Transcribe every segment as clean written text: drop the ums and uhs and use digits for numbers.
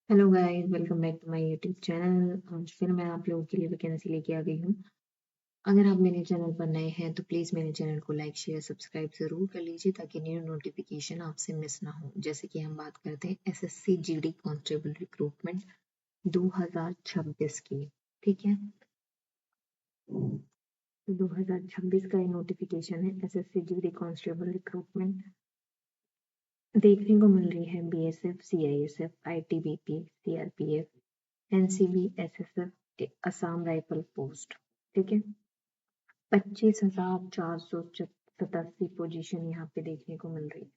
Hello guys, welcome back to my YouTube channel. आज फिर मैं आप लोगों के लिए वैकेंसी लेके आ गई हूँ। अगर आप मेरे चैनल पर नए हैं तो प्लीज़ मेरे चैनल को लाइक शेयर सब्सक्राइब ज़रूर कर लीजिए ताकि न्यू नोटिफिकेशन आपसे मिस ना हो। जैसे कि हम बात करते हैं एसएससी जीडी कांस्टेबल रिक्रूटमेंट 2026 की। ठीक है, तो 2026 का ये नोटिफिकेशन है। एसएससी जीडी कांस्टेबल रिक्रूटमेंट देखने को मिल रही है BSF, CISF, ITBP, CRPF, NCB, SSF, Assam rifle post. ठीक है, 25,487 पोजीशन यहाँ पे देखने को मिल रही है।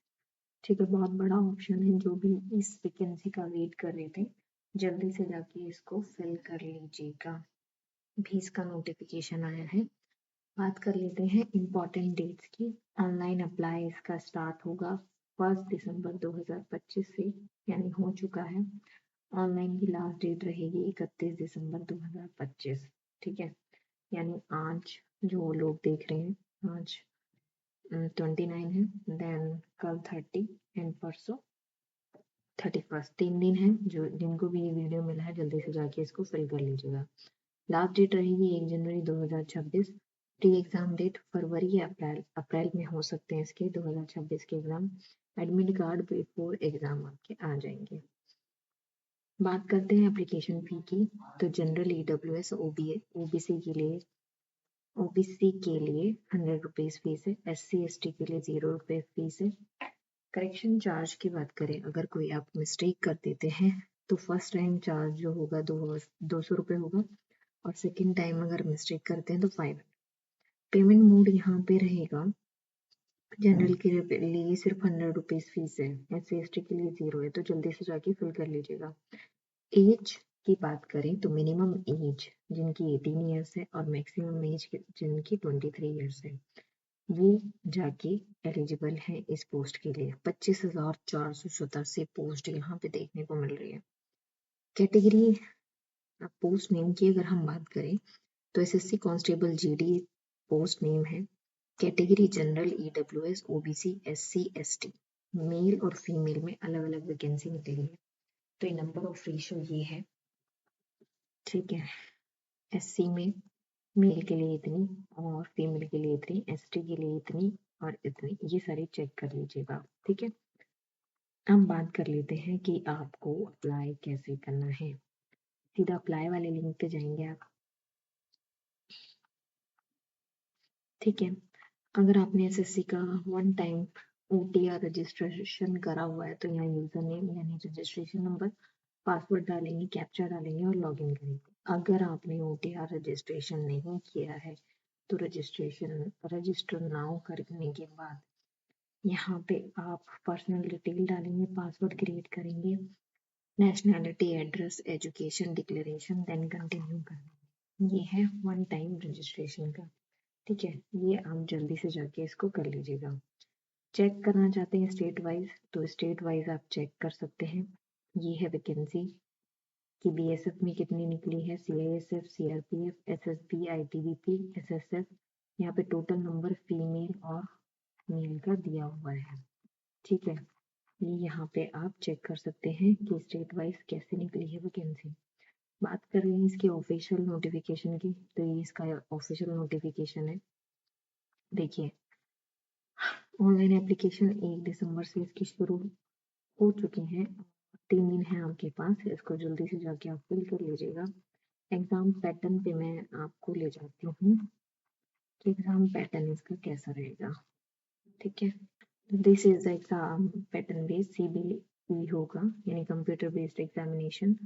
ठीक है, बहुत बड़ा ऑप्शन है। जो भी इस वैकेंसी का वेट कर रहे थे, जल्दी से जाके इसको फिल कर लीजिएगा। भी इसका नोटिफिकेशन आया है। बात कर लेते हैं इम्पोर्टेंट डेट्स की। ऑनलाइन अप्लाई इसका स्टार्ट होगा 1 दिसंबर 2025 से, यानी हो चुका है। ऑनलाइन की लास्ट डेट रहेगी 31 दिसंबर 2025। ठीक है, यानी आज जो लोग देख रहे हैं, आज 29 है, देन कल 30 एंड परसों 31। 3 दिन है। जो जिनको भी ये वीडियो मिला है जल्दी से जाके इसको फिल कर लीजिएगा। लास्ट डेट रहेगी 1 जनवरी 2026। प्री एग्जाम डेट फरवरी या अप्रैल में हो सकते हैं इसके 2026 के exam. Admit card before exam आपके आ जाएंगे। बात करते हैं एप्लीकेशन फी की। तो जनरल ईडब्ल्यूएस ओबीसी के लिए 100 रुपीज फीस है। SC ST के लिए 0 रुपये फीस है। करेक्शन चार्ज की बात करें, अगर कोई आप मिस्टेक कर देते हैं तो फर्स्ट टाइम चार्ज जो होगा 200 रुपये होगा, और सेकेंड टाइम अगर मिस्टेक करते हैं तो 500। पेमेंट मोड यहाँ पे रहेगा। जनरल के लिए सिर्फ 100 रुपीज फीस है। SC ST के लिए 0 है, तो जल्दी से जाके फिल कर लीजिएगा। एज की बात करें तो मिनिमम एज जिनकी 18 ईयर्स है और मैक्सिमम एज जिनकी 23 ईयर्स है, वो जाके एलिजिबल है इस पोस्ट के लिए। 25,487 पोस्ट यहाँ पे देखने को मिल रही है। कैटेगरी पोस्ट नेम की अगर हम बात करें तो SSC constable GD post name है। Category general, EWS, OBC, SC ST। Male और फीमेल में अलग अलग वैकेंसी निकली है। तो ये नंबर ऑफ रेशियो ये है। ठीक है, SC में मेल के लिए इतनी और फीमेल के लिए इतनी, ST के लिए इतनी और इतनी, ये सारे चेक कर लीजिएगा। ठीक है, अब बात कर लेते हैं कि आपको अप्लाई कैसे करना है। सीधा अप्लाई वाले लिंक पे जाएंगे आप। ठीक है, अगर आपने एसएससी का 1 टाइम OTR रजिस्ट्रेशन करा हुआ है तो यहाँ यूजर नेम यानी रजिस्ट्रेशन नंबर, पासवर्ड डालेंगे, कैप्चा डालेंगे और लॉगिन करेंगे। अगर आपने OTR रजिस्ट्रेशन नहीं किया है तो रजिस्टर नाउ करने के बाद यहाँ पे आप पर्सनल डिटेल डालेंगे, पासवर्ड क्रिएट करेंगे, nationality, address, education declaration, then continue करना। ये है 1 टाइम रजिस्ट्रेशन का। ठीक है, ये आप जल्दी से जाके इसको कर लीजिएगा। चेक करना चाहते हैं स्टेट वाइज तो स्टेट वाइज आप चेक कर सकते हैं। ये है वैकेंसी कि बीएसएफ में कितनी निकली है, CISF, CRPF, SSB, ITBP, SSF. यहाँ पे टोटल नंबर फीमेल और मेल का दिया हुआ है। ठीक है, ये यहाँ पे आप चेक कर सकते हैं कि स्टेट वाइज कैसे निकली है वैकेंसी। बात कर रहे हैं इसके ऑफिशियल नोटिफिकेशन की, तो ये इसका ऑफिशियल नोटिफिकेशन है। देखिए, ऑनलाइन एप्लीकेशन 1 दिसंबर से इसकी शुरू हो चुकी हैं। 3 दिन है आपके पास, इसको जल्दी से जाके आप फिल कर लीजिएगा। एग्जाम पैटर्न पे मैं आपको ले जाती हूँ कि एग्जाम पैटर्न इसका कैसा रहेगा। ठीक है, this is the exam pattern based CBE होगा, यानी कंप्यूटर बेस्ड एग्जामिनेशन।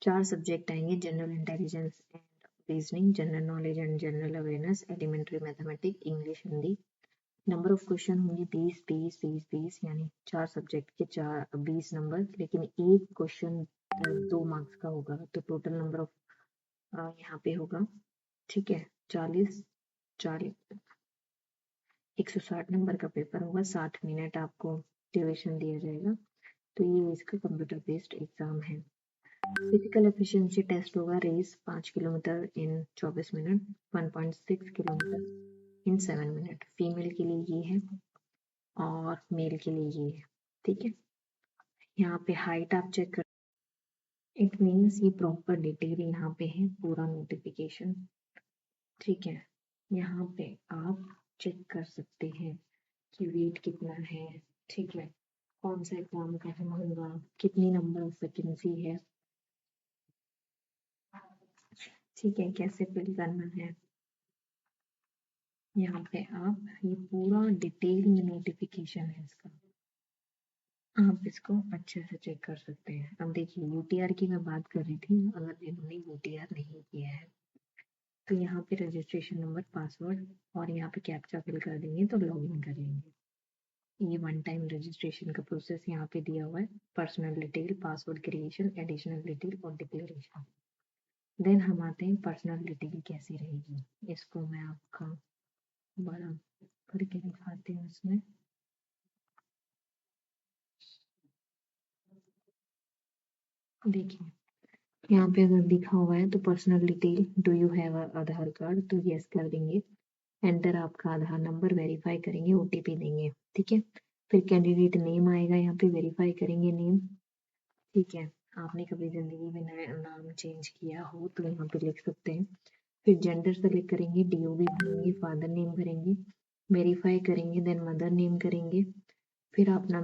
4 सब्जेक्ट आएंगे, general intelligence and reasoning, general knowledge and general awareness, elementary mathematics, English, Hindi. Number of question होंगे 20 20 20 20, यानी 4 सब्जेक्ट के 20 नंबर, लेकिन एक क्वेश्चन 2 मार्क्स का होगा, तो टोटल नंबर ऑफ यहाँ पे होगा। ठीक है, 40 40 160 नंबर का पेपर होगा। 60 मिनट आपको ड्यूरेशन दिया जाएगा। तो ये इसका कंप्यूटर बेस्ड एग्जाम है। फिजिकल एफिशिएंसी टेस्ट होगा। Race 5 kilometre in 24 minute, 1.6 kilometre in 7 minute. Female के लिए ये है और मेल के लिए ये है। ठीक है, यहाँ पे हाइट आप चेक कर इट मीन्स ये प्रॉपर डिटेल यहाँ पे है, पूरा नोटिफिकेशन। ठीक है, यहाँ पे आप चेक कर सकते हैं कि वेट कितना है। ठीक है, कौन सा एग्जाम कहाँ होगा, कितनी नंबर ऑफ वैकेंसी है। ठीक है, कैसे फिल करना है, यहाँ पे आप ये पूरा डिटेल में नोटिफिकेशन है इसका, आप इसको अच्छे से चेक कर सकते हैं। अब देखिए यूटीआर की मैं बात कर रही थी, अगर जिन्होंने यूटीआर नहीं किया है तो यहाँ पे रजिस्ट्रेशन नंबर, पासवर्ड और यहाँ पे कैप्चा फिल कर देंगे तो लॉग इन कर लेंगे। ये वन टाइम रजिस्ट्रेशन का प्रोसेस यहाँ पे दिया हुआ है, personal detail, password creation, additional detail और डिक्लेरेशन। देन हम आते हैं पर्सनल डिटेल कैसी रहेगी, इसको मैं आपका बड़ा करके दिखाती हूँ इसमें। देखिए यहाँ पे अगर लिखा हुआ है तो personal detail, do you have Aadhaar card, तो यस कर देंगे। एंटर आपका आधार नंबर, वेरीफाई करेंगे, ओटीपी देंगे। ठीक है, फिर कैंडिडेट नेम आएगा, यहाँ पे वेरीफाई करेंगे नेम। ठीक है, आपने कभी जिंदगी में नया नाम चेंज किया हो तो यहाँ पे लिख सकते हैं। फिर जेंडर सेलेक्ट करेंगे, डीओबी भरेंगे, फादर नेम भरेंगे, वेरीफाई करेंगे, देन मदर नेम करेंगे। फिर अपना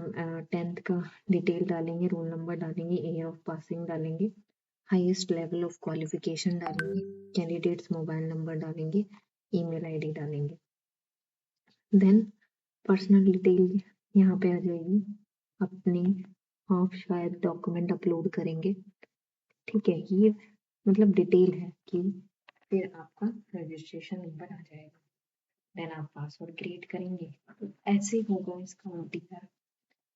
10th का डिटेल डालेंगे, रोल नंबर डालेंगे, ईयर ऑफ पासिंग डालेंगे, हाईएस्ट लेवल ऑफ क्वालिफिकेशन डालेंगे, कैंडिडेट्स मोबाइल नंबर डालेंगे, ईमेल आईडी डालेंगे। देन पर्सनल डिटेल यहाँ पे आ जाएगी, अपनी आप शायद डॉक्यूमेंट अपलोड करेंगे। ठीक है, ये मतलब डिटेल है कि फिर आपका रजिस्ट्रेशन नंबर आ जाएगा। देन आप पासवर्ड क्रिएट करेंगे, तो ऐसे होगा इसका ओटीआर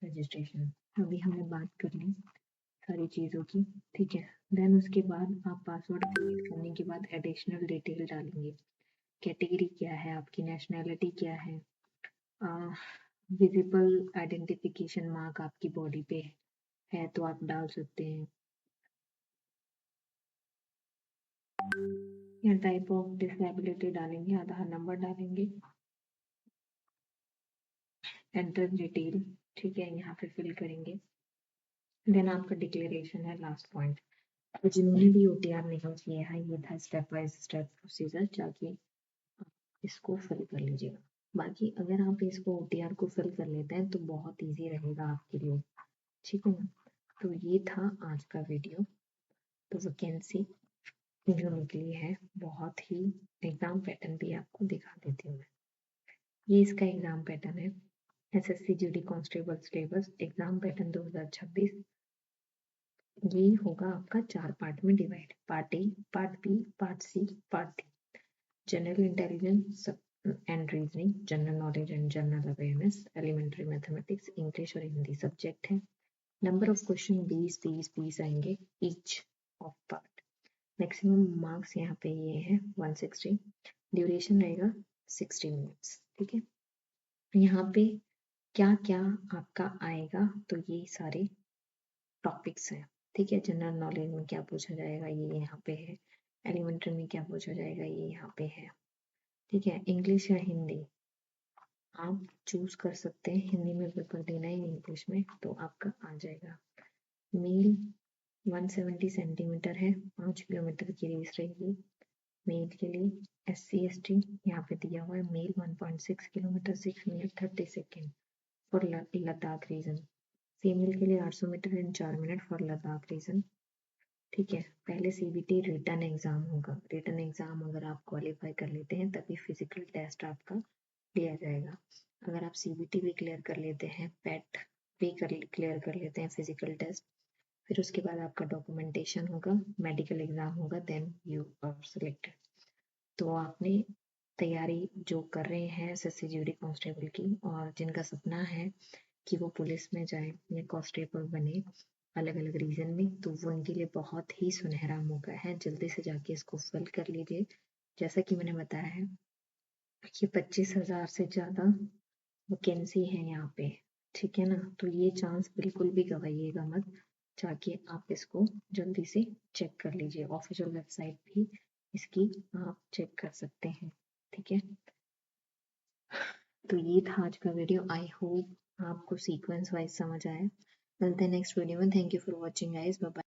रजिस्ट्रेशन। अभी हमें बात कर ली सारी चीज़ों की। ठीक है, देन उसके बाद आप पासवर्ड क्रिएट करने के बाद एडिशनल डिटेल डालेंगे, कैटेगरी क्या है आपकी, नेशनैलिटी क्या है, विजिबल आइडेंटिफिकेशन मार्क आपकी बॉडी पे है तो आप डाल सकते हैं, या टाइप ऑफ डिसेबिलिटी डालेंगे, आधार नंबर डालेंगे, एंटर डिटेल। ठीक है, यहाँ पे फिल करेंगे। देन आपका डिक्लेरेशन है लास्ट पॉइंट। तो जिन्होंने भी ओटीआर नहीं किया है, ये था स्टेप बाय स्टेप प्रोसीजर, जाके इसको फिल कर लीजिएगा। बाकी अगर आप इसको ओटीआर को फिल कर लेते हैं तो बहुत इजी रहेगा आपके लिए। ठीक है ना, तो ये था आज का वीडियो। तो वैकेंसी जो निकली है, बहुत ही एग्जाम पैटर्न भी आपको दिखा देती हूँ मैं। ये इसका एग्जाम पैटर्न है, SSC GD constable syllabus exam pattern 2026। ये होगा आपका 4 पार्ट में divide, part A, part B, part C, part D. General intelligence and reasoning, general knowledge and general awareness, elementary mathematics, English और हिंदी सब्जेक्ट है। Number of question 20 आएंगे each of part. Maximum marks यहाँ पे ये है 160, duration रहेगा 60 minutes. ठीक है, यहाँ पे क्या क्या आपका आएगा, तो ये सारे टॉपिक्स हैं। ठीक है, जनरल नॉलेज में क्या पूछा जाएगा ये यहाँ पे है, एलिमेंट्री में क्या पूछा जाएगा ये यहाँ पे है। ठीक है, इंग्लिश या हिंदी आप चूज कर सकते हैं, हिंदी में पेपर देना है इंग्लिश में तो आपका आ जाएगा। मेल 170 सेंटीमीटर है, 5 किलोमीटर की रेस रहेगी मेल के लिए। SC/ST यहाँ पे दिया हुआ है, male 1.6 kilometre, 6 minute 30 second for Ladakh region. Female के लिए 800 metre and 4 minute for Ladakh region. ठीक है, पहले CBT रिटर्न एग्जाम होगा, रिटर्न एग्जाम अगर आप क्वालिफाई कर लेते हैं तभी फिजिकल टेस्ट आपका लिया जाएगा। अगर आप CBT भी क्लियर कर लेते हैं, पैट भी क्लियर कर लेते हैं फिजिकल टेस्ट, फिर उसके बाद आपका डॉक्यूमेंटेशन होगा, मेडिकल एग्जाम होगा, देन यू आर सिलेक्टेड। तो आपने तैयारी जो कर रहे हैं SSC जीडी कांस्टेबल की और जिनका सपना है कि वो पुलिस में जाए या कांस्टेबल बने अलग अलग रीजन में, तो वो उनके लिए बहुत ही सुनहरा मौका है, जल्दी से जाके इसको फिल कर लीजिए। जैसा कि मैंने बताया है कि 25,000 से ज़्यादा वैकेंसी है यहाँ पे। ठीक है ना, तो ये चांस बिल्कुल भी गवाइएगा मत, जाके आप इसको जल्दी से चेक कर लीजिए। ऑफिशियल वेबसाइट भी इसकी आप चेक कर सकते हैं। ठीक है, तो ये था आज का वीडियो। आई होप आपको सीक्वेंस वाइज समझ आया। मिलते हैं नेक्स्ट वीडियो में। Thank you for watching guys, bye bye.